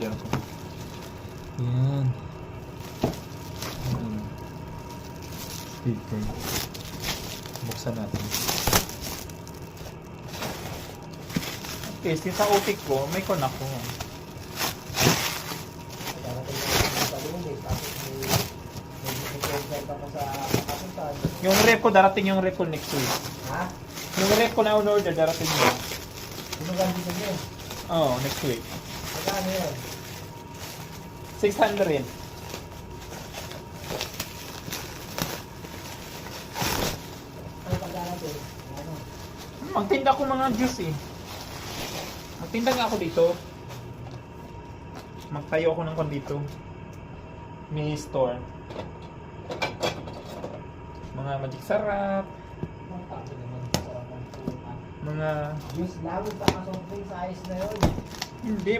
in-order ko. Yan. Speaker. Buksan natin. Okay, since sa utik ko, may con ako. Yung rep ko, darating yung rep ko next week. Ha? Yung rep ko na on-order, darating yun. Sinugan din yun. Oo, next week. Magkano yun? 600. Ano pagkakasin? Ano? Magtinda ko mga juice eh. Magtinda nga ako dito. Magtayo ako ng kon dito. May store. Mga magic sarap. Ang tapo naman. Sarap ng puta. Mga... Juice lang, sa kasong sa ayos na yun. Hindi,